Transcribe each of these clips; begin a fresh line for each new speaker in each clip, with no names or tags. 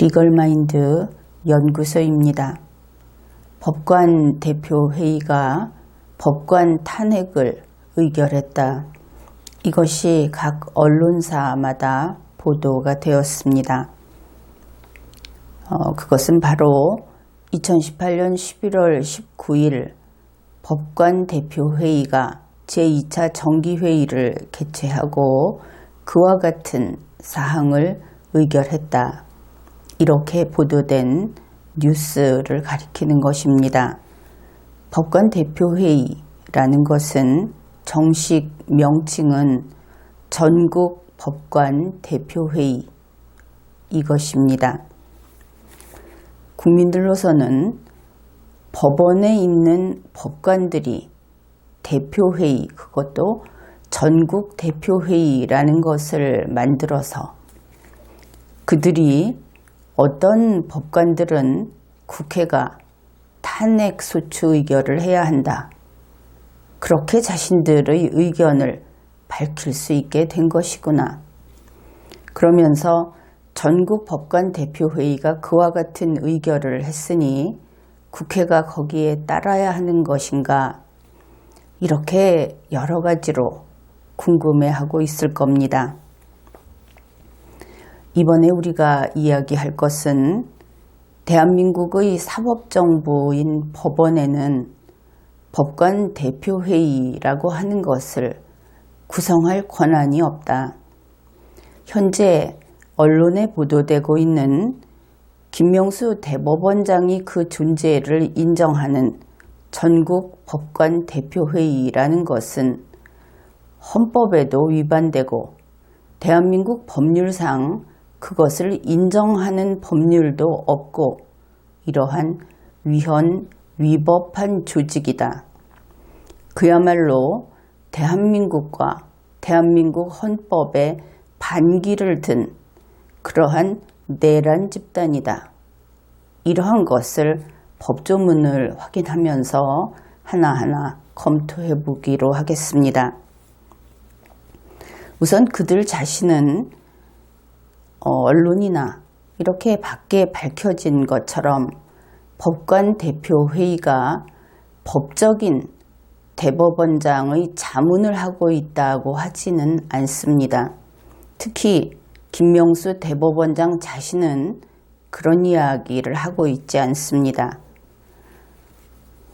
리걸마인드 연구소입니다. 법관 대표회의가 법관 탄핵을 의결했다. 이것이 각 언론사마다 보도가 되었습니다. 그것은 바로 2018년 11월 19일 법관 대표회의가 제2차 정기회의를 개최하고 그와 같은 사항을 의결했다. 이렇게 보도된 뉴스를 가리키는 것입니다. 법관 대표회의라는 것은 정식 명칭은 전국 법관 대표회의 이것입니다. 국민들로서는 법원에 있는 법관들이 대표회의, 그것도 전국 대표회의라는 것을 만들어서 그들이 어떤 법관들은 국회가 탄핵소추 의결을 해야 한다. 그렇게 자신들의 의견을 밝힐 수 있게 된 것이구나. 그러면서 전국 법관 대표회의가 그와 같은 의결을 했으니 국회가 거기에 따라야 하는 것인가? 이렇게 여러 가지로 궁금해하고 있을 겁니다. 이번에 우리가 이야기할 것은 대한민국의 사법정부인 법원에는 법관 대표회의라고 하는 것을 구성할 권한이 없다. 현재 언론에 보도되고 있는 김명수 대법원장이 그 존재를 인정하는 전국 법관 대표회의라는 것은 헌법에도 위반되고 대한민국 법률상 그것을 인정하는 법률도 없고 이러한 위헌위법한 조직이다. 그야말로 대한민국과 대한민국 헌법에 반기를 든 그러한 내란 집단이다. 이러한 것을 법조문을 확인하면서 하나하나 검토해 보기로 하겠습니다. 우선 그들 자신은 언론이나 이렇게 밖에 밝혀진 것처럼 법관 대표회의가 법적인 대법원장의 자문을 하고 있다고 하지는 않습니다. 특히 김명수 대법원장 자신은 그런 이야기를 하고 있지 않습니다.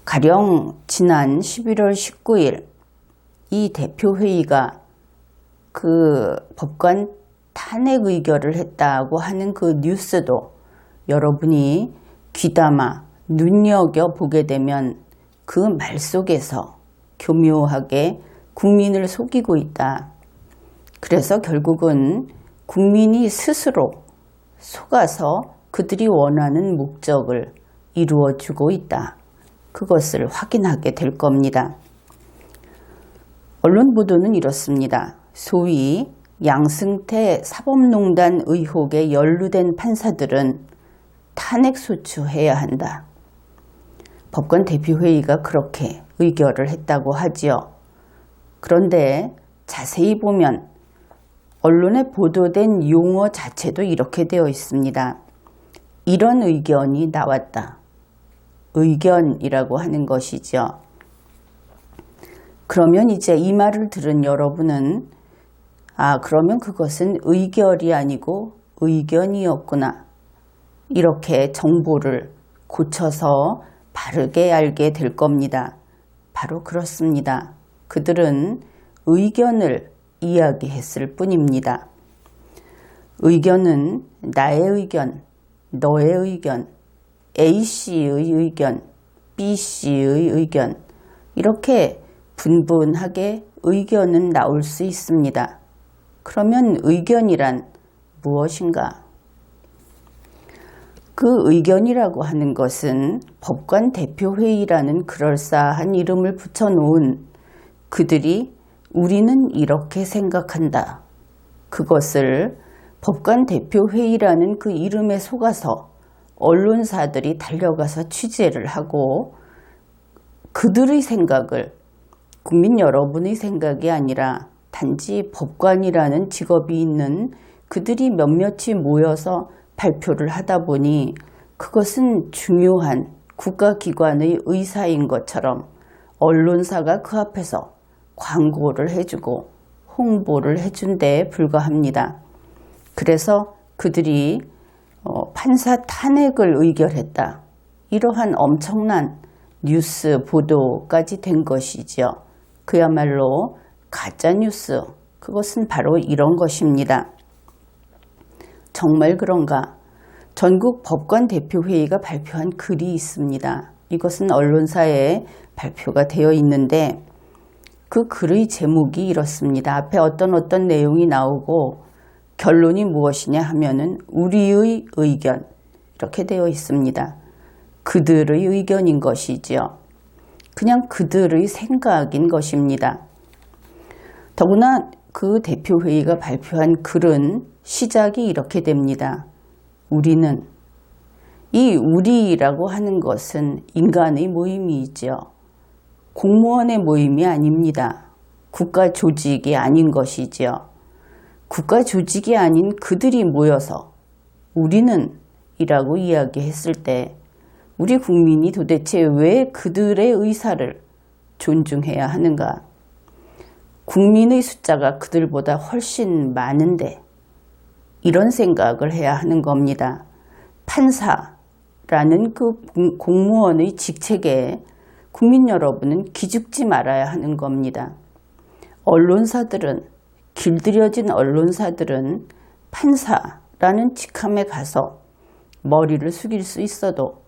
가령 지난 11월 19일 이 대표회의가 그 법관 탄핵 의결을 했다고 하는 그 뉴스도 여러분이 귀담아 눈여겨보게 되면 그 말 속에서 교묘하게 국민을 속이고 있다. 그래서 결국은 국민이 스스로 속아서 그들이 원하는 목적을 이루어주고 있다. 그것을 확인하게 될 겁니다. 언론 보도는 이렇습니다. 소위 양승태 사법농단 의혹에 연루된 판사들은 탄핵소추해야 한다. 법관 대표회의가 그렇게 의결을 했다고 하지요. 그런데 자세히 보면 언론에 보도된 용어 자체도 이렇게 되어 있습니다. 이런 의견이 나왔다. 의견이라고 하는 것이죠. 그러면 이제 이 말을 들은 여러분은 그러면 그것은 의결이 아니고 의견이었구나. 이렇게 정보를 고쳐서 바르게 알게 될 겁니다. 바로 그렇습니다. 그들은 의견을 이야기했을 뿐입니다. 의견은 나의 의견, 너의 의견, A씨의 의견, B씨의 의견 이렇게 분분하게 의견은 나올 수 있습니다. 그러면 의견이란 무엇인가? 그 의견이라고 하는 것은 법관 대표회의라는 그럴싸한 이름을 붙여놓은 그들이 우리는 이렇게 생각한다. 그것을 법관 대표회의라는 그 이름에 속아서 언론사들이 달려가서 취재를 하고 그들의 생각을 국민 여러분의 생각이 아니라 단지 법관이라는 직업이 있는 그들이 몇몇이 모여서 발표를 하다 보니 그것은 중요한 국가기관의 의사인 것처럼 언론사가 그 앞에서 광고를 해주고 홍보를 해준 데에 불과합니다. 그래서 그들이 판사 탄핵을 의결했다. 이러한 엄청난 뉴스 보도까지 된 것이지요. 그야말로 가짜뉴스, 그것은 바로 이런 것입니다. 정말 그런가? 전국 법관대표회의가 발표한 글이 있습니다. 이것은 언론사에 발표가 되어 있는데 그 글의 제목이 이렇습니다. 앞에 어떤 내용이 나오고 결론이 무엇이냐 하면은 우리의 의견, 이렇게 되어 있습니다. 그들의 의견인 것이지요. 그냥 그들의 생각인 것입니다. 더구나 그 대표회의가 발표한 글은 시작이 이렇게 됩니다. 우리는, 이 우리라고 하는 것은 인간의 모임이죠. 공무원의 모임이 아닙니다. 국가 조직이 아닌 것이지요. 국가 조직이 아닌 그들이 모여서 우리는 이라고 이야기했을 때 우리 국민이 도대체 왜 그들의 의사를 존중해야 하는가? 국민의 숫자가 그들보다 훨씬 많은데 이런 생각을 해야 하는 겁니다. 판사라는 그 공무원의 직책에 국민 여러분은 기죽지 말아야 하는 겁니다. 언론사들은, 길들여진 언론사들은 판사라는 직함에 가서 머리를 숙일 수 있어도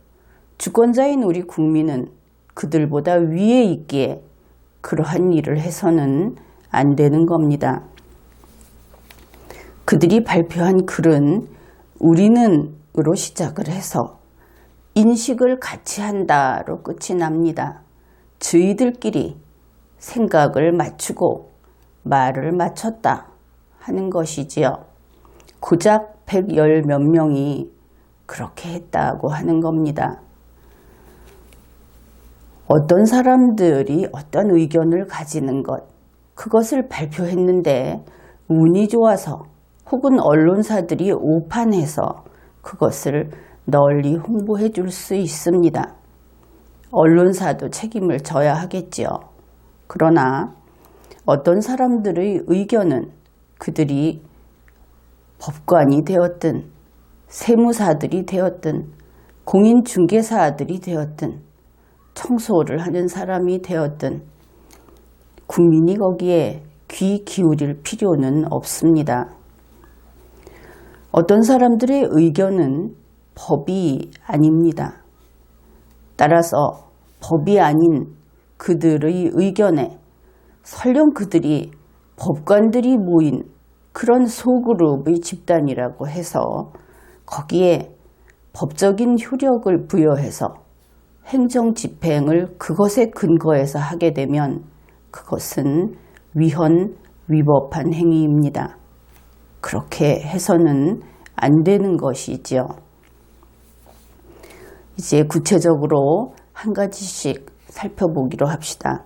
주권자인 우리 국민은 그들보다 위에 있기에 그러한 일을 해서는 안 되는 겁니다. 그들이 발표한 글은 우리는으로 시작을 해서 인식을 같이 한다로 끝이 납니다. 저희들끼리 생각을 맞추고 말을 맞췄다 하는 것이지요. 고작 110 몇 명이 그렇게 했다고 하는 겁니다. 어떤 사람들이 어떤 의견을 가지는 것, 그것을 발표했는데 운이 좋아서 혹은 언론사들이 오판해서 그것을 널리 홍보해 줄 수 있습니다. 언론사도 책임을 져야 하겠지요. 그러나 어떤 사람들의 의견은 그들이 법관이 되었든 세무사들이 되었든 공인중개사들이 되었든 청소를 하는 사람이 되었든 국민이 거기에 귀 기울일 필요는 없습니다. 어떤 사람들의 의견은 법이 아닙니다. 따라서 법이 아닌 그들의 의견에 설령 그들이 법관들이 모인 그런 소그룹의 집단이라고 해서 거기에 법적인 효력을 부여해서 행정 집행을 그것에 근거해서 하게 되면 그것은 위헌위법한 행위입니다. 그렇게 해서는 안 되는 것이지요. 이제 구체적으로 한 가지씩 살펴보기로 합시다.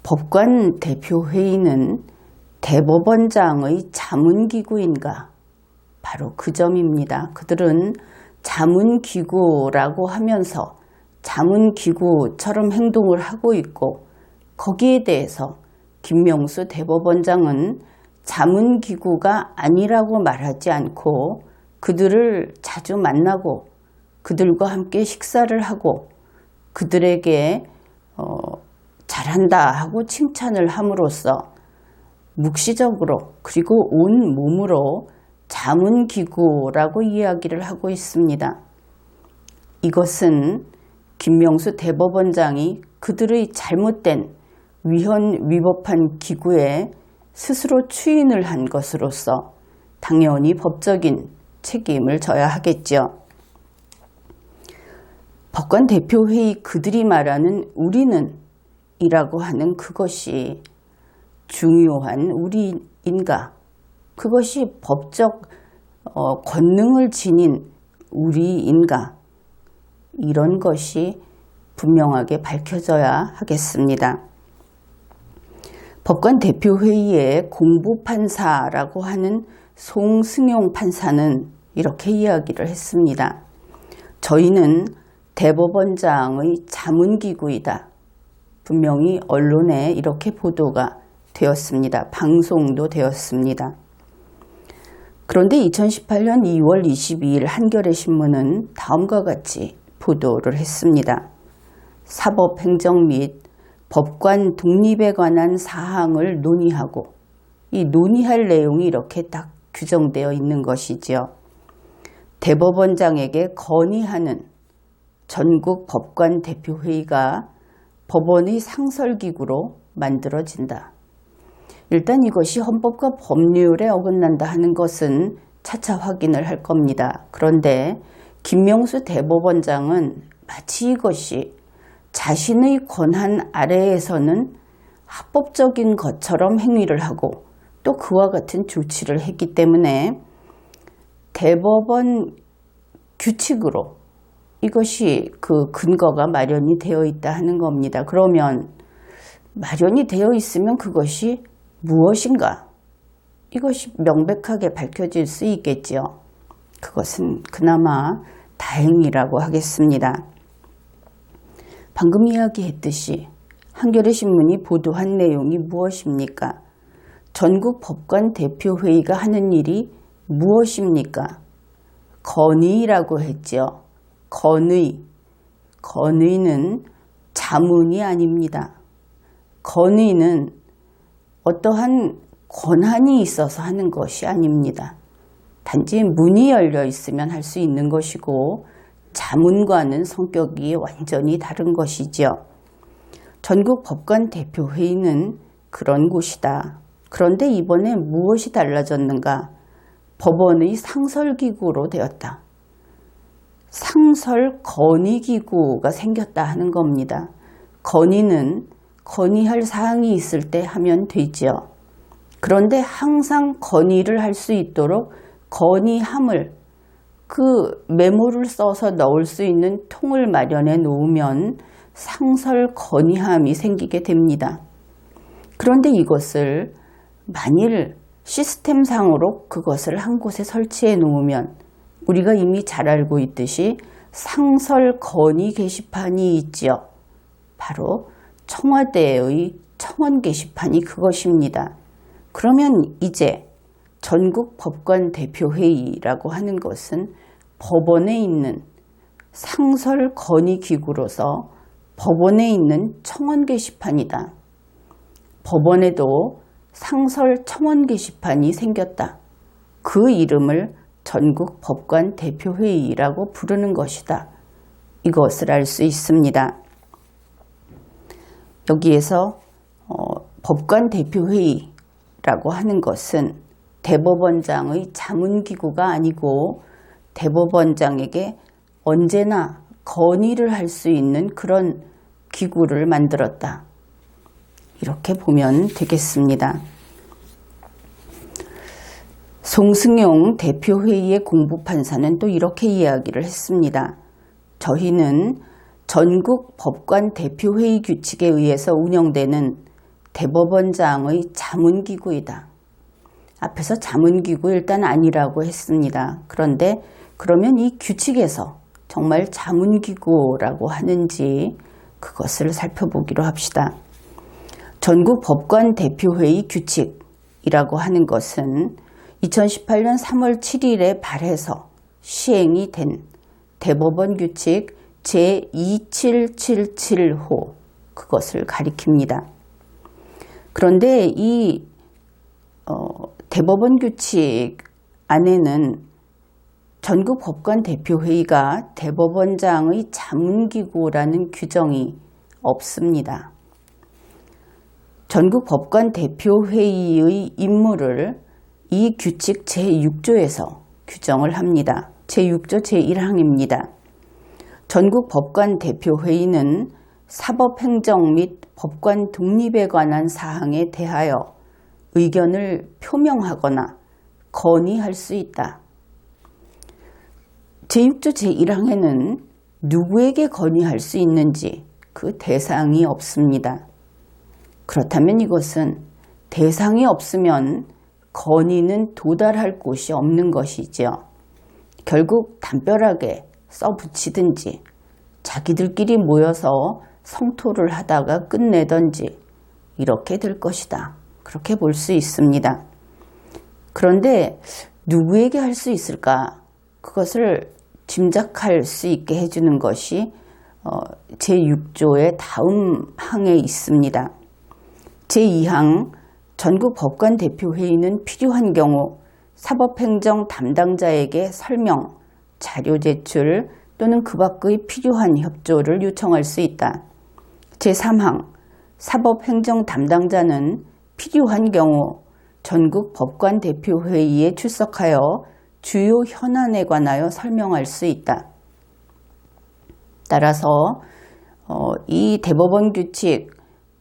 법관 대표회의는 대법원장의 자문기구인가? 바로 그 점입니다. 그들은 자문기구라고 하면서 자문기구처럼 행동을 하고 있고 거기에 대해서 김명수 대법원장은 자문기구가 아니라고 말하지 않고 그들을 자주 만나고 그들과 함께 식사를 하고 그들에게 잘한다 하고 칭찬을 함으로써 묵시적으로 그리고 온 몸으로 자문기구라고 이야기를 하고 있습니다. 이것은 김명수 대법원장이 그들의 잘못된 위헌위법한 기구에 스스로 추인을 한 것으로서 당연히 법적인 책임을 져야 하겠죠. 법관 대표회의 그들이 말하는 우리는 이라고 하는 그것이 중요한 우리인가? 그것이 법적 권능을 지닌 우리인가? 이런 것이 분명하게 밝혀져야 하겠습니다. 법관 대표회의의 공보판사라고 하는 송승용 판사는 이렇게 이야기를 했습니다. 저희는 대법원장의 자문기구이다. 분명히 언론에 이렇게 보도가 되었습니다. 방송도 되었습니다. 그런데 2018년 2월 22일 한겨레 신문은 다음과 같이 보도를 했습니다. 사법행정 및 법관 독립에 관한 사항을 논의하고, 이 논의할 내용이 이렇게 딱 규정되어 있는 것이지요. 대법원장에게 건의하는 전국 법관 대표회의가 법원의 상설기구로 만들어진다. 일단 이것이 헌법과 법률에 어긋난다 하는 것은 차차 확인을 할 겁니다. 그런데 김명수 대법원장은 마치 이것이 자신의 권한 아래에서는 합법적인 것처럼 행위를 하고 또 그와 같은 조치를 했기 때문에 대법원 규칙으로 이것이 그 근거가 마련이 되어 있다 하는 겁니다. 그러면 마련이 되어 있으면 그것이 무엇인가? 이것이 명백하게 밝혀질 수 있겠지요. 그것은 그나마 다행이라고 하겠습니다. 방금 이야기했듯이 한겨레 신문이 보도한 내용이 무엇입니까? 전국 법관 대표회의가 하는 일이 무엇입니까? 건의라고 했죠. 건의는 자문이 아닙니다. 건의는 어떠한 권한이 있어서 하는 것이 아닙니다. 단지 문이 열려 있으면 할 수 있는 것이고 자문과는 성격이 완전히 다른 것이지요. 전국 법관 대표회의는 그런 곳이다. 그런데 이번에 무엇이 달라졌는가? 법원의 상설기구로 되었다. 상설 건의기구가 생겼다 하는 겁니다. 건의는 건의할 사항이 있을 때 하면 되지요. 그런데 항상 건의를 할 수 있도록 건의함을, 그 메모를 써서 넣을 수 있는 통을 마련해 놓으면 상설 건의함이 생기게 됩니다. 그런데 이것을 만일 시스템상으로 그것을 한 곳에 설치해 놓으면 우리가 이미 잘 알고 있듯이 상설 건의 게시판이 있지요. 바로 청와대의 청원 게시판이 그것입니다. 그러면 이제 전국 법관 대표회의라고 하는 것은 법원에 있는 상설 건의 기구로서 법원에 있는 청원 게시판이다. 법원에도 상설 청원 게시판이 생겼다. 그 이름을 전국 법관 대표회의라고 부르는 것이다. 이것을 알 수 있습니다. 여기에서 법관 대표회의라고 하는 것은 대법원장의 자문기구가 아니고 대법원장에게 언제나 건의를 할 수 있는 그런 기구를 만들었다. 이렇게 보면 되겠습니다. 송승용 대표회의의 공보판사는 또 이렇게 이야기를 했습니다. 저희는 전국 법관 대표회의 규칙에 의해서 운영되는 대법원장의 자문기구이다. 앞에서 자문기구 일단 아니라고 했습니다. 그런데 그러면 이 규칙에서 정말 자문기구라고 하는지 그것을 살펴보기로 합시다. 전국 법관 대표회의 규칙이라고 하는 것은 2018년 3월 7일에 발해서 시행이 된 대법원 규칙 제2777호 그것을 가리킵니다. 그런데 이 대법원 규칙 안에는 전국 법관 대표회의가 대법원장의 자문기구라는 규정이 없습니다. 전국 법관 대표회의의 임무를 이 규칙 제6조에서 규정을 합니다. 제6조 제1항입니다. 전국 법관 대표회의는 사법행정 및 법관 독립에 관한 사항에 대하여 의견을 표명하거나 건의할 수 있다. 제6조 제1항에는 누구에게 건의할 수 있는지 그 대상이 없습니다. 그렇다면 이것은 대상이 없으면 건의는 도달할 곳이 없는 것이죠. 결국 담벼락에 써붙이든지 자기들끼리 모여서 성토를 하다가 끝내든지 이렇게 될 것이다. 그렇게 볼 수 있습니다. 그런데 누구에게 할 수 있을까? 그것을 짐작할 수 있게 해주는 것이 제6조의 다음 항에 있습니다. 제2항 전국 법관 대표회의는 필요한 경우 사법행정 담당자에게 설명, 자료 제출 또는 그 밖의 필요한 협조를 요청할 수 있다. 제3항 사법행정 담당자는 필요한 경우 전국 법관 대표회의에 출석하여 주요 현안에 관하여 설명할 수 있다. 따라서 이 대법원 규칙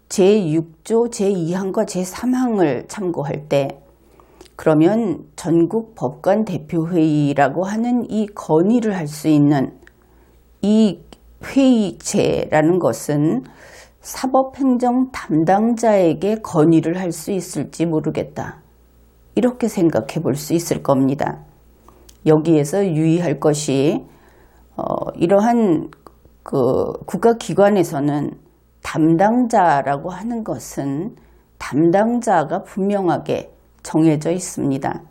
제6조 제2항과 제3항을 참고할 때 그러면 전국 법관 대표회의라고 하는 이 건의를 할 수 있는 이 회의체라는 것은 사법행정 담당자에게 건의를 할 수 있을지 모르겠다. 이렇게 생각해 볼 수 있을 겁니다. 여기에서 유의할 것이 이러한 국가기관에서는 담당자라고 하는 것은 담당자가 분명하게 정해져 있습니다.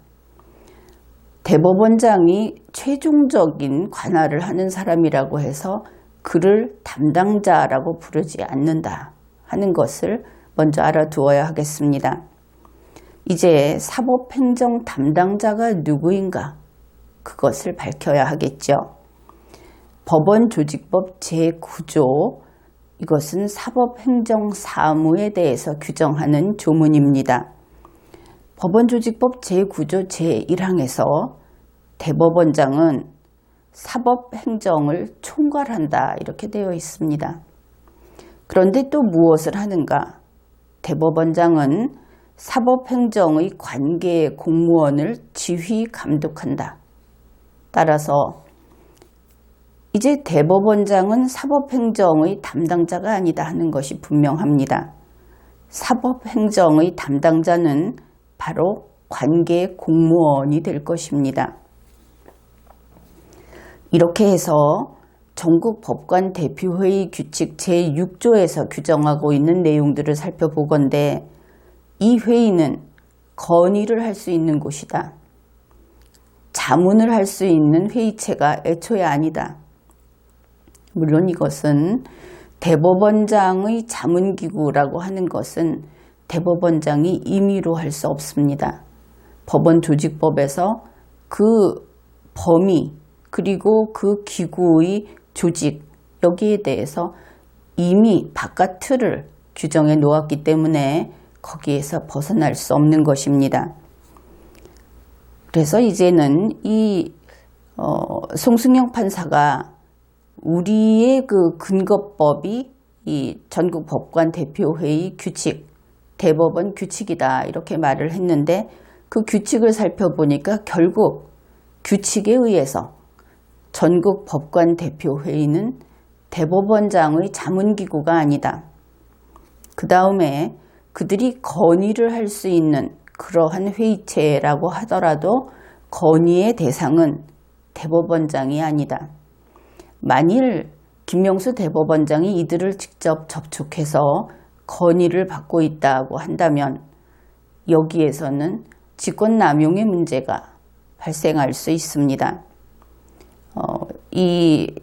대법원장이 최종적인 관할을 하는 사람이라고 해서 그를 담당자라고 부르지 않는다 하는 것을 먼저 알아두어야 하겠습니다. 이제 사법행정 담당자가 누구인가? 그것을 밝혀야 하겠죠. 법원조직법 제9조 이것은 사법행정사무에 대해서 규정하는 조문입니다. 법원조직법 제9조 제1항에서 대법원장은 사법행정을 총괄한다 이렇게 되어 있습니다. 그런데 또 무엇을 하는가? 대법원장은 사법행정의 관계 공무원을 지휘 감독한다. 따라서 이제 대법원장은 사법행정의 담당자가 아니다 하는 것이 분명합니다. 사법행정의 담당자는 바로 관계 공무원이 될 것입니다. 이렇게 해서 전국 법관 대표회의 규칙 제6조에서 규정하고 있는 내용들을 살펴보건대 이 회의는 건의를 할 수 있는 곳이다. 자문을 할 수 있는 회의체가 애초에 아니다. 물론 이것은 대법원장의 자문기구라고 하는 것은 대법원장이 임의로 할 수 없습니다. 법원조직법에서 그 범위 그리고 그 기구의 조직 여기에 대해서 이미 바깥 틀을 규정해 놓았기 때문에 거기에서 벗어날 수 없는 것입니다. 그래서 이제는 이 송승영 판사가 우리의 그 근거법이 이 전국 법관 대표회의 규칙, 대법원 규칙이다 이렇게 말을 했는데 그 규칙을 살펴보니까 결국 규칙에 의해서 전국 법관 대표회의는 대법원장의 자문기구가 아니다. 그 다음에 그들이 건의를 할 수 있는 그러한 회의체라고 하더라도 건의의 대상은 대법원장이 아니다. 만일 김명수 대법원장이 이들을 직접 접촉해서 건의를 받고 있다고 한다면 여기에서는 직권남용의 문제가 발생할 수 있습니다. 이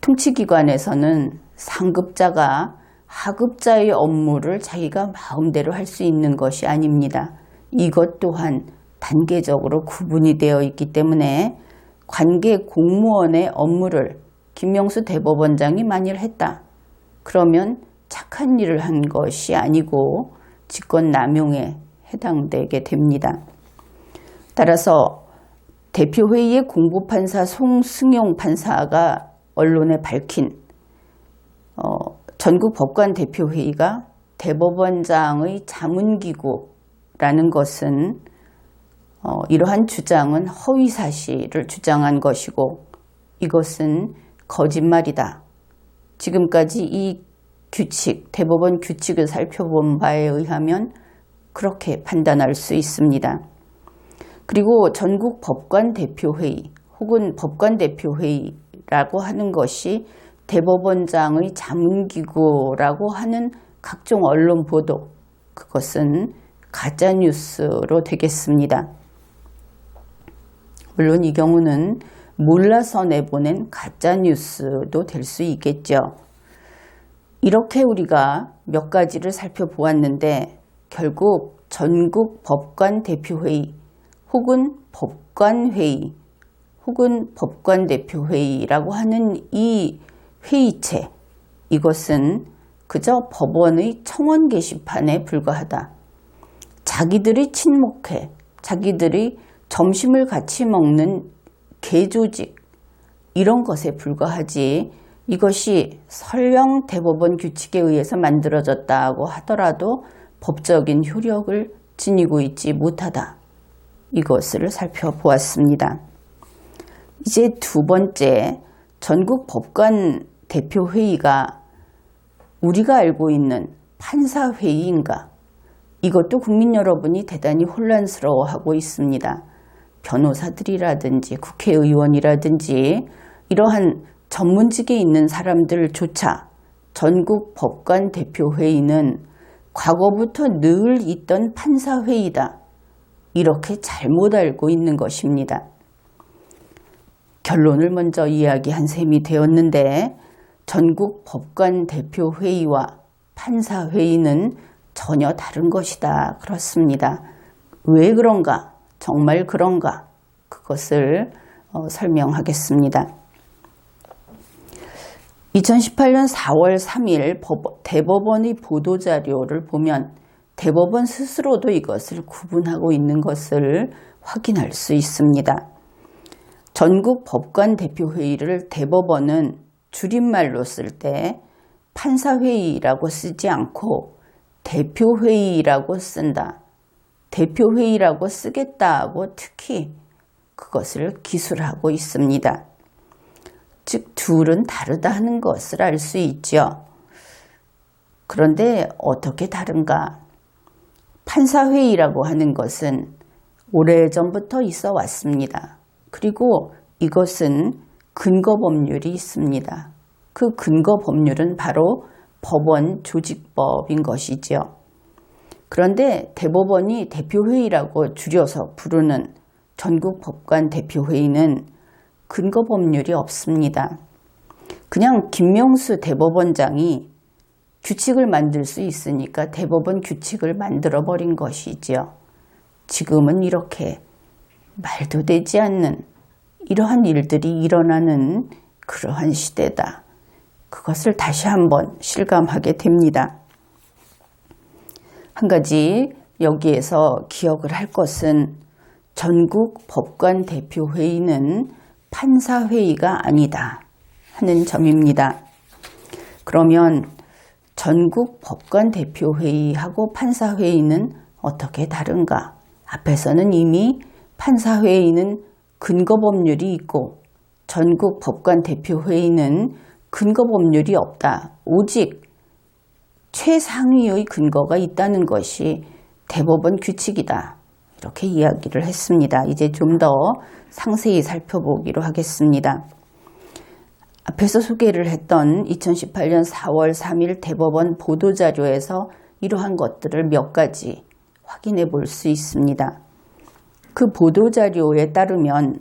통치기관에서는 상급자가 하급자의 업무를 자기가 마음대로 할 수 있는 것이 아닙니다. 이것 또한 단계적으로 구분이 되어 있기 때문에 관계 공무원의 업무를 김명수 대법원장이 만일 했다. 그러면 착한 일을 한 것이 아니고 직권남용에 해당되게 됩니다. 따라서 대표회의의 공보판사 송승용 판사가 언론에 밝힌 전국 법관 대표회의가 대법원장의 자문기구라는 것은 이러한 주장은 허위사실을 주장한 것이고 이것은 거짓말이다. 지금까지 이 규칙, 대법원 규칙을 살펴본 바에 의하면 그렇게 판단할 수 있습니다. 그리고 전국 법관 대표회의 혹은 법관대표회의라고 하는 것이 대법원장의 자문기구라고 하는 각종 언론 보도, 그것은 가짜뉴스로 되겠습니다. 물론 이 경우는 몰라서 내보낸 가짜뉴스도 될 수 있겠죠. 이렇게 우리가 몇 가지를 살펴보았는데 결국 전국 법관대표회의 혹은 법관회의 혹은 법관대표회의라고 하는 이 회의체, 이것은 그저 법원의 청원 게시판에 불과하다. 자기들이 친목회, 자기들이 점심을 같이 먹는 개조직, 이런 것에 불과하지, 이것이 설령 대법원 규칙에 의해서 만들어졌다고 하더라도 법적인 효력을 지니고 있지 못하다. 이것을 살펴보았습니다. 이제 두 번째, 전국 법관 대표회의가 우리가 알고 있는 판사회의인가? 이것도 국민 여러분이 대단히 혼란스러워하고 있습니다. 변호사들이라든지 국회의원이라든지 이러한 전문직에 있는 사람들조차 전국 법관 대표회의는 과거부터 늘 있던 판사회의다. 이렇게 잘못 알고 있는 것입니다. 결론을 먼저 이야기한 셈이 되었는데 전국 법관 대표회의와 판사회의는 전혀 다른 것이다. 그렇습니다. 왜 그런가? 정말 그런가? 그것을 설명하겠습니다. 2018년 4월 3일 대법원의 보도자료를 보면 대법원 스스로도 이것을 구분하고 있는 것을 확인할 수 있습니다. 전국 법관 대표회의를 대법원은 줄임말로 쓸 때 판사회의라고 쓰지 않고 대표회의라고 쓴다. 대표회의라고 쓰겠다고 특히 그것을 기술하고 있습니다. 즉 둘은 다르다 하는 것을 알 수 있죠. 그런데 어떻게 다른가? 판사회의라고 하는 것은 오래전부터 있어 왔습니다. 그리고 이것은 근거법률이 있습니다. 그 근거법률은 바로 법원 조직법인 것이죠. 그런데 대법원이 대표회의라고 줄여서 부르는 전국 법관 대표회의는 근거법률이 없습니다. 그냥 김명수 대법원장이 규칙을 만들 수 있으니까 대법원 규칙을 만들어버린 것이지요. 지금은 이렇게 말도 되지 않는 이러한 일들이 일어나는 그러한 시대다. 그것을 다시 한번 실감하게 됩니다. 한 가지 여기에서 기억을 할 것은 전국 법관 대표회의는 판사회의가 아니다 하는 점입니다. 그러면 전국 법관 대표회의하고 판사회의는 어떻게 다른가? 앞에서는 이미 판사회의는 근거법률이 있고 전국 법관 대표회의는 근거법률이 없다. 오직 최상위의 근거가 있다는 것이 대법원 규칙이다. 이렇게 이야기를 했습니다. 이제 좀 더 상세히 살펴보기로 하겠습니다. 앞에서 소개를 했던 2018년 4월 3일 대법원 보도자료에서 이러한 것들을 몇 가지 확인해 볼 수 있습니다. 그 보도자료에 따르면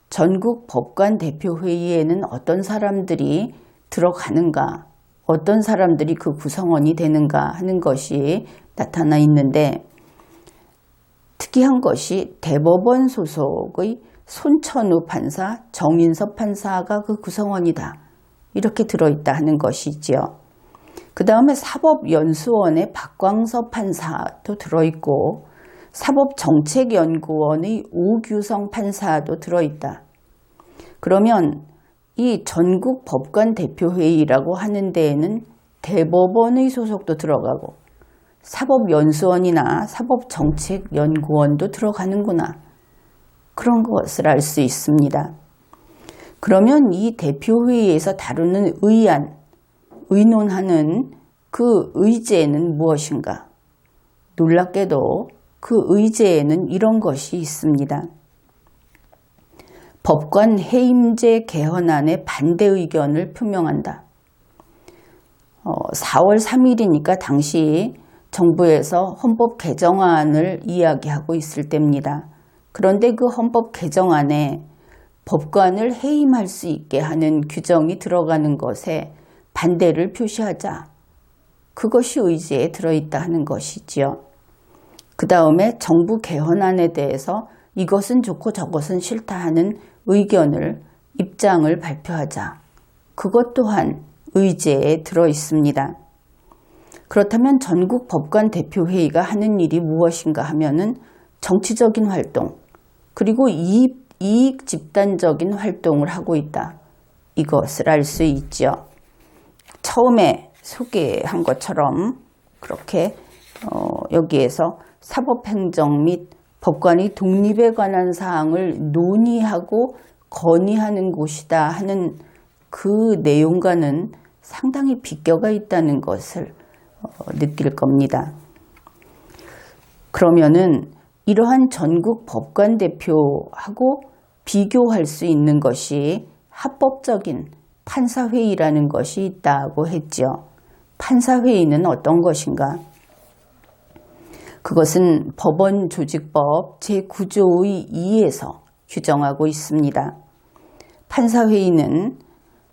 전국 법관 대표회의에는 어떤 사람들이 들어가는가, 어떤 사람들이 그 구성원이 되는가 하는 것이 나타나 있는데 특이한 것이 대법원 소속의 손천우 판사, 정인섭 판사가 그 구성원이다. 이렇게 들어있다 하는 것이지요. 그 다음에 사법연수원의 박광섭 판사도 들어있고 사법정책연구원의 오규성 판사도 들어있다. 그러면 이 전국 법관 대표회의라고 하는 데에는 대법원의 소속도 들어가고 사법연수원이나 사법정책연구원도 들어가는구나. 그런 것을 알 수 있습니다. 그러면 이 대표회의에서 다루는 의안, 의논하는 그 의제는 무엇인가? 놀랍게도 그 의제에는 이런 것이 있습니다. 법관 해임제 개헌안에 반대 의견을 표명한다. 4월 3일이니까 당시 정부에서 헌법 개정안을 이야기하고 있을 때입니다. 그런데 그 헌법 개정안에 법관을 해임할 수 있게 하는 규정이 들어가는 것에 반대를 표시하자. 그것이 의지에 들어있다 하는 것이지요. 그 다음에 정부 개헌안에 대해서 이것은 좋고 저것은 싫다 하는 의견을, 입장을 발표하자. 그것 또한 의제에 들어 있습니다. 그렇다면 전국 법관 대표회의가 하는 일이 무엇인가 하면은 정치적인 활동, 그리고 이익 집단적인 활동을 하고 있다. 이것을 알 수 있죠. 처음에 소개한 것처럼 그렇게 여기에서 사법행정 및 법관의 독립에 관한 사항을 논의하고 건의하는 곳이다 하는 그 내용과는 상당히 비교가 있다는 것을 느낄 겁니다. 그러면은 이러한 전국 법관 대표하고 비교할 수 있는 것이 합법적인 판사회의라는 것이 있다고 했죠. 판사회의는 어떤 것인가? 그것은 법원조직법 제9조의 2에서 규정하고 있습니다. 판사회의는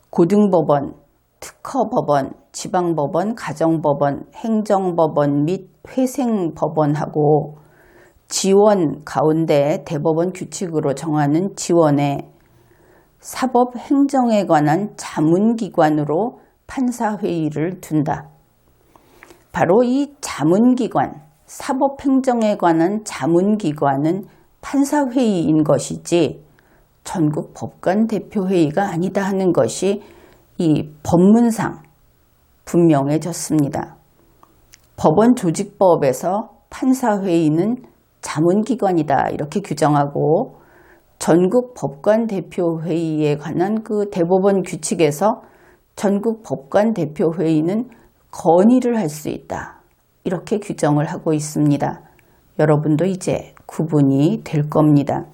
고등법원, 특허법원, 지방법원, 가정법원, 행정법원 및 회생법원하고 지원 가운데 대법원 규칙으로 정하는 지원에 사법행정에 관한 자문기관으로 판사회의를 둔다. 바로 이 자문기관, 사법행정에 관한 자문기관은 판사회의인 것이지 전국 법관 대표회의가 아니다 하는 것이 이 법문상 분명해졌습니다. 법원조직법에서 판사회의는 자문기관이다 이렇게 규정하고 전국 법관 대표회의에 관한 그 대법원 규칙에서 전국 법관 대표회의는 건의를 할 수 있다. 이렇게 규정을 하고 있습니다. 여러분도 이제 구분이 될 겁니다.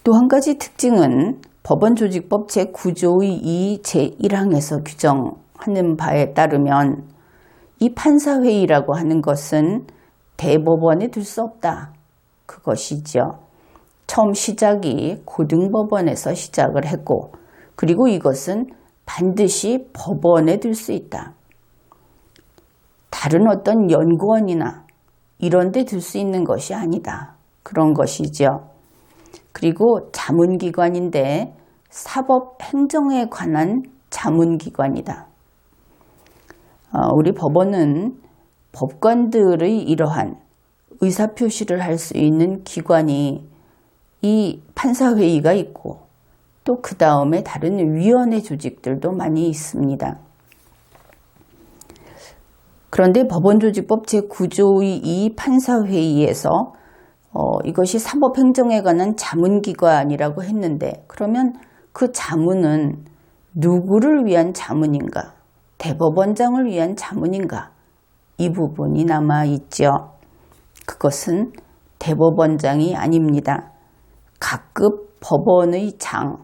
또 한 가지 특징은 법원조직법 제9조의 2 제1항에서 규정하는 바에 따르면 이 판사회의라고 하는 것은 대법원에 둘 수 없다. 그것이죠. 처음 시작이 고등법원에서 시작을 했고 그리고 이것은 반드시 법원에 둘 수 있다. 다른 어떤 연구원이나 이런 데 둘 수 있는 것이 아니다. 그런 것이죠. 그리고 자문기관인데 사법행정에 관한 자문기관이다. 우리 법원은 법관들의 이러한 의사표시를 할 수 있는 기관이 이 판사회의가 있고 또 그 다음에 다른 위원회 조직들도 많이 있습니다. 그런데 법원조직법 제9조의 2 판사회의에서 이것이 사법행정에 관한 자문기관이라고 했는데 그러면 그 자문은 누구를 위한 자문인가? 대법원장을 위한 자문인가? 이 부분이 남아있죠. 그것은 대법원장이 아닙니다. 각급 법원의 장,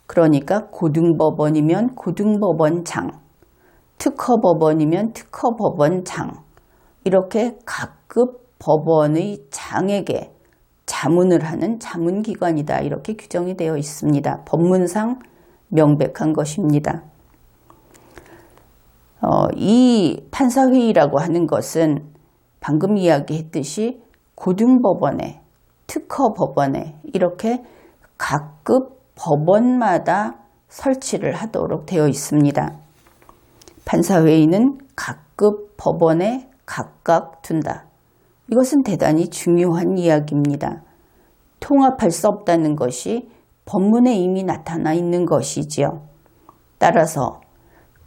그러니까 고등법원이면 고등법원장, 특허법원이면 특허법원장, 이렇게 각급 법원의 장에게 자문을 하는 자문기관이다. 이렇게 규정이 되어 있습니다. 법문상 명백한 것입니다. 이 판사회의라고 하는 것은 방금 이야기했듯이 고등법원에, 특허법원에 이렇게 각급 법원마다 설치를 하도록 되어 있습니다. 판사회의는 각급 법원에 각각 둔다. 이것은 대단히 중요한 이야기입니다. 통합할 수 없다는 것이 법문에 이미 나타나 있는 것이지요. 따라서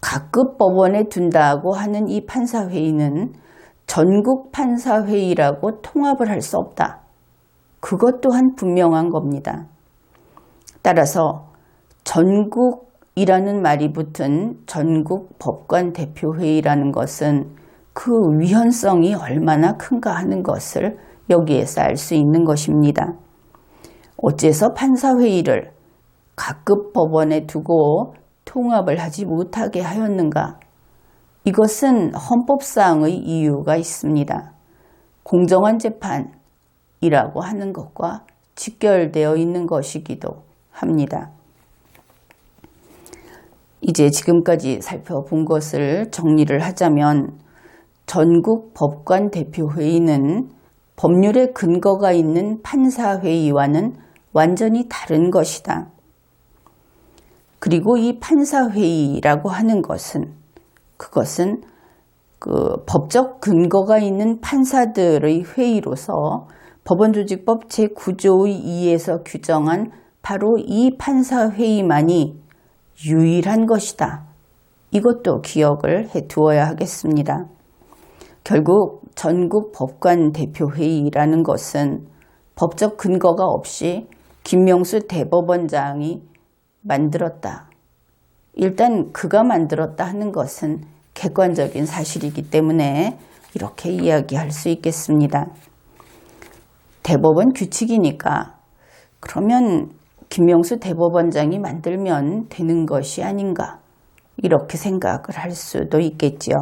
각급 법원에 둔다고 하는 이 판사회의는 전국 판사회의라고 통합을 할 수 없다. 그것 또한 분명한 겁니다. 따라서 전국이라는 말이 붙은 전국 법관 대표회의라는 것은 그 위헌성이 얼마나 큰가 하는 것을 여기에서 알 수 있는 것입니다. 어째서 판사회의를 각급 법원에 두고 통합을 하지 못하게 하였는가? 이것은 헌법상의 이유가 있습니다. 공정한 재판이라고 하는 것과 직결되어 있는 것이기도 합니다. 이제 지금까지 살펴본 것을 정리를 하자면 전국 법관 대표회의는 법률의 근거가 있는 판사회의와는 완전히 다른 것이다. 그리고 이 판사회의라고 하는 것은 그것은 법적 근거가 있는 판사들의 회의로서 법원조직법 제9조의 2에서 규정한 바로 이 판사회의만이 유일한 것이다. 이것도 기억을 해두어야 하겠습니다. 결국 전국 법관 대표회의라는 것은 법적 근거가 없이 김명수 대법원장이 만들었다. 일단 그가 만들었다 하는 것은 객관적인 사실이기 때문에 이렇게 이야기할 수 있겠습니다. 대법원 규칙이니까 그러면 김명수 대법원장이 만들면 되는 것이 아닌가 이렇게 생각을 할 수도 있겠지요.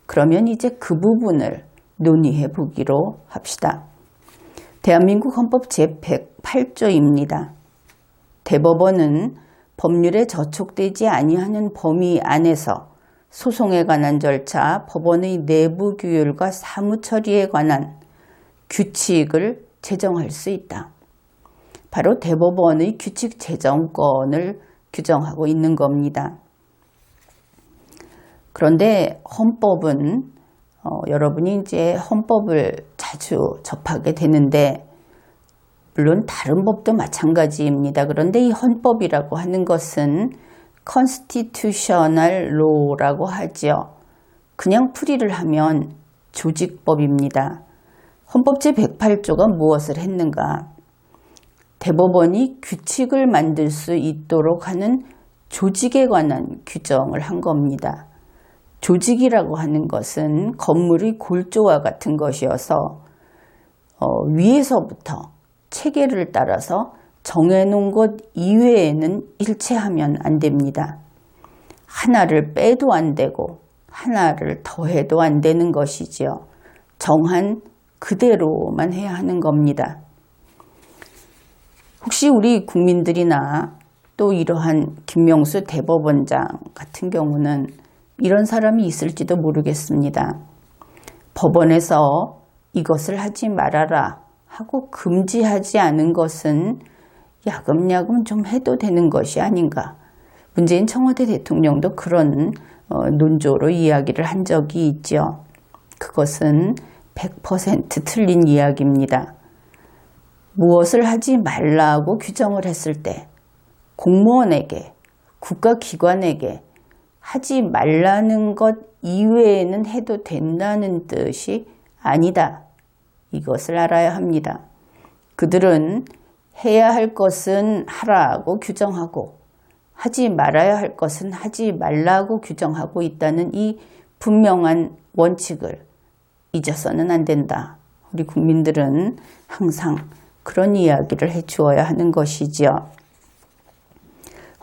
그러면 이제 그 부분을 논의해 보기로 합시다. 대한민국 헌법 제108조입니다. 대법원은 법률에 저촉되지 아니하는 범위 안에서 소송에 관한 절차, 법원의 내부 규율과 사무처리에 관한 규칙을 제정할 수 있다. 바로 대법원의 규칙 제정권을 규정하고 있는 겁니다. 그런데 헌법은 여러분이 이제 헌법을 자주 접하게 되는데 물론 다른 법도 마찬가지입니다. 그런데 이 헌법이라고 하는 것은 constitutional law라고 하죠. 그냥 풀이를 하면 조직법입니다. 헌법 제108조가 무엇을 했는가? 대법원이 규칙을 만들 수 있도록 하는 조직에 관한 규정을 한 겁니다. 조직이라고 하는 것은 건물의 골조와 같은 것이어서 위에서부터 체계를 따라서 정해놓은 것 이외에는 일체하면 안 됩니다. 하나를 빼도 안 되고 하나를 더해도 안 되는 것이지요. 정한 그대로만 해야 하는 겁니다. 혹시 우리 국민들이나 또 이러한 김명수 대법원장 같은 경우는 이런 사람이 있을지도 모르겠습니다. 법원에서 이것을 하지 말아라 하고 금지하지 않은 것은 야금야금 좀 해도 되는 것이 아닌가. 문재인 청와대 대통령도 그런 논조로 이야기를 한 적이 있죠. 그것은 100% 틀린 이야기입니다. 무엇을 하지 말라고 규정을 했을 때 공무원에게, 국가기관에게 하지 말라는 것 이외에는 해도 된다는 뜻이 아니다. 이것을 알아야 합니다. 그들은 해야 할 것은 하라고 규정하고 하지 말아야 할 것은 하지 말라고 규정하고 있다는 이 분명한 원칙을 잊어서는 안 된다. 우리 국민들은 항상 그런 이야기를 해주어야 하는 것이지요.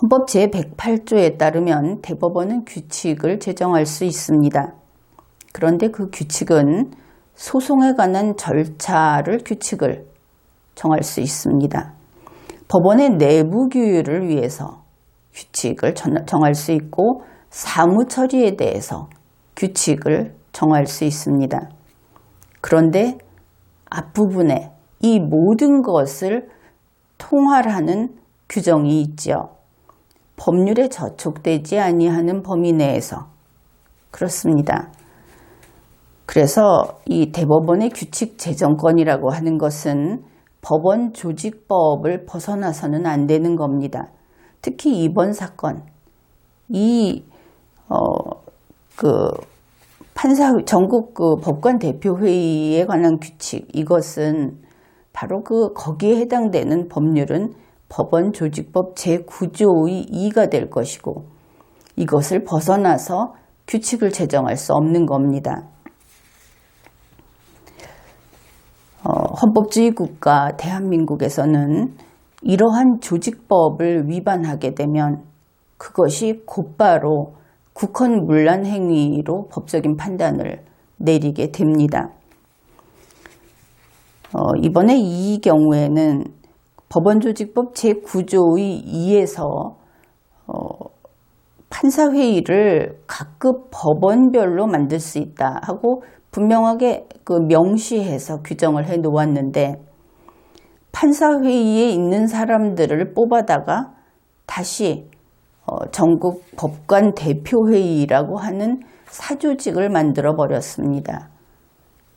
헌법 제108조에 따르면 대법원은 규칙을 제정할 수 있습니다. 그런데 그 규칙은 소송에 관한 절차를 규칙을 정할 수 있습니다. 법원의 내부 규율을 위해서 규칙을 정할 수 있고 사무 처리에 대해서 규칙을 정할 수 있습니다. 그런데 앞부분에 이 모든 것을 통할하는 규정이 있죠. 법률에 저촉되지 아니하는 범위 내에서. 그렇습니다. 그래서 이 대법원의 규칙 제정권이라고 하는 것은 법원 조직법을 벗어나서는 안 되는 겁니다. 특히 이번 사건, 전국 법관 대표회의에 관한 규칙, 이것은 바로 거기에 해당되는 법률은 법원 조직법 제9조의 2가 될 것이고 이것을 벗어나서 규칙을 제정할 수 없는 겁니다. 헌법주의 국가 대한민국에서는 이러한 조직법을 위반하게 되면 그것이 곧바로 국헌문란 행위로 법적인 판단을 내리게 됩니다. 이번에 이 경우에는 법원조직법 제9조의 2에서 판사회의를 각급 법원별로 만들 수 있다 하고 분명하게 명시해서 규정을 해 놓았는데, 판사회의에 있는 사람들을 뽑아다가 다시 전국 법관 대표회의라고 하는 사조직을 만들어 버렸습니다.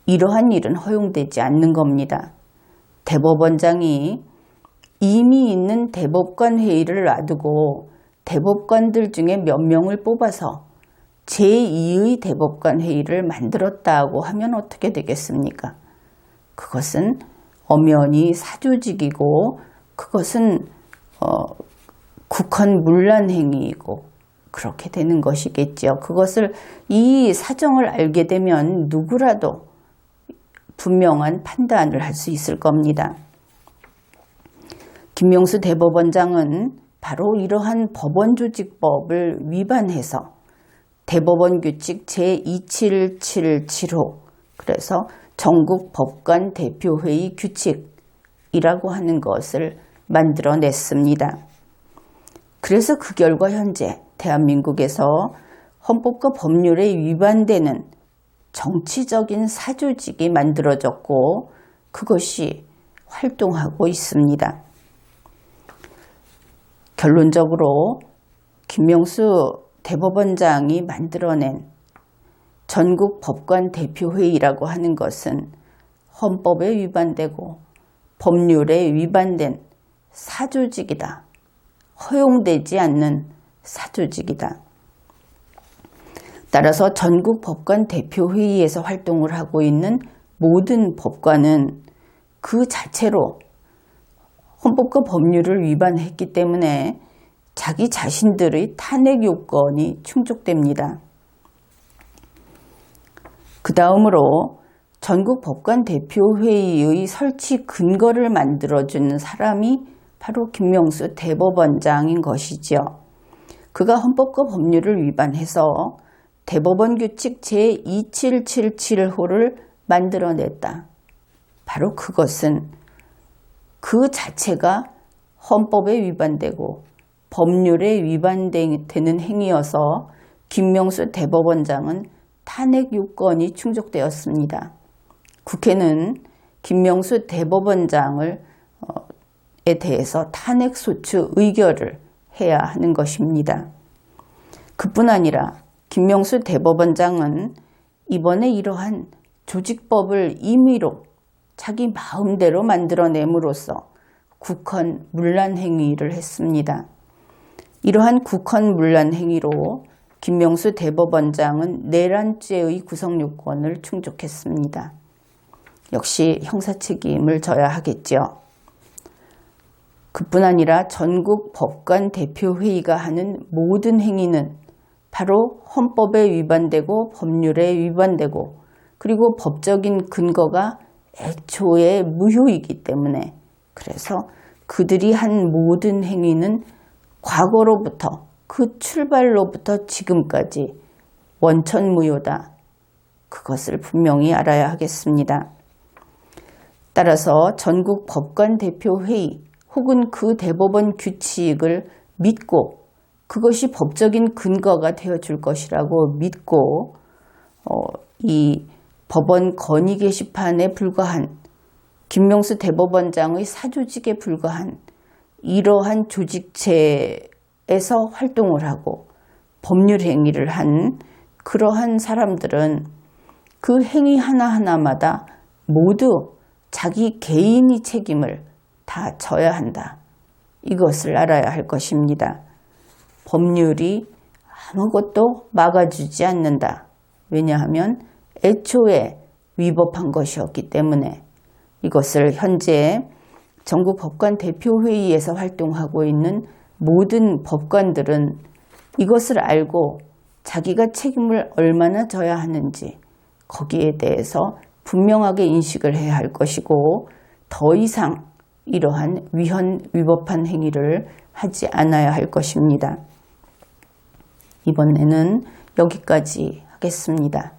이러한 일은 허용되지 않는 겁니다. 대법원장이 이미 있는 대법관 회의를 놔두고 대법관들 중에 몇 명을 뽑아서 제2의 대법관 회의를 만들었다고 하면 어떻게 되겠습니까? 그것은 엄연히 사조직이고 그것은 국헌문란 행위이고 그렇게 되는 것이겠죠. 그것을 이 사정을 알게 되면 누구라도 분명한 판단을 할 수 있을 겁니다. 김명수 대법원장은 바로 이러한 법원조직법을 위반해서 대법원 규칙 제27775, 그래서 전국 법관 대표회의 규칙이라고 하는 것을 만들어냈습니다. 그래서 그 결과 현재 대한민국에서 헌법과 법률에 위반되는 정치적인 사조직이 만들어졌고 그것이 활동하고 있습니다. 결론적으로 김명수 대법원장이 만들어낸 전국 법관 대표회의라고 하는 것은 헌법에 위반되고 법률에 위반된 사조직이다. 허용되지 않는 사조직이다. 따라서 전국 법관 대표회의에서 활동을 하고 있는 모든 법관은 그 자체로 헌법과 법률을 위반했기 때문에 자기 자신들의 탄핵 요건이 충족됩니다. 그 다음으로 전국 법관 대표회의의 설치 근거를 만들어주는 사람이 바로 김명수 대법원장인 것이지요. 그가 헌법과 법률을 위반해서 대법원 규칙 제2777호를 만들어냈다. 바로 그것은 그 자체가 헌법에 위반되고 법률에 위반되는 행위여서 김명수 대법원장은 탄핵 요건이 충족되었습니다. 국회는 김명수 대법원장에 대해서 탄핵소추 의결을 해야 하는 것입니다. 그뿐 아니라 김명수 대법원장은 이번에 이러한 조직법을 임의로 자기 마음대로 만들어냄으로써 국헌문란 행위를 했습니다. 이러한 국헌문란 행위로 김명수 대법원장은 내란죄의 구성요건을 충족했습니다. 역시 형사책임을 져야 하겠죠. 그뿐 아니라 전국 법관 대표회의가 하는 모든 행위는 바로 헌법에 위반되고 법률에 위반되고 그리고 법적인 근거가 애초에 무효이기 때문에, 그래서 그들이 한 모든 행위는 과거로부터 그 출발로부터 지금까지 원천무효다. 그것을 분명히 알아야 하겠습니다. 따라서 전국 법관 대표회의 혹은 그 대법원 규칙을 믿고 그것이 법적인 근거가 되어줄 것이라고 믿고 이 법원 건의 게시판에 불과한 김명수 대법원장의 사조직에 불과한 이러한 조직체에서 활동을 하고 법률 행위를 한 그러한 사람들은 그 행위 하나하나마다 모두 자기 개인이 책임을 다 져야 한다. 이것을 알아야 할 것입니다. 법률이 아무것도 막아주지 않는다. 왜냐하면 애초에 위법한 것이었기 때문에 이것을 현재 전국 법관 대표회의에서 활동하고 있는 모든 법관들은 이것을 알고 자기가 책임을 얼마나 져야 하는지 거기에 대해서 분명하게 인식을 해야 할 것이고 더 이상 이러한 위법한 행위를 하지 않아야 할 것입니다. 이번에는 여기까지 하겠습니다.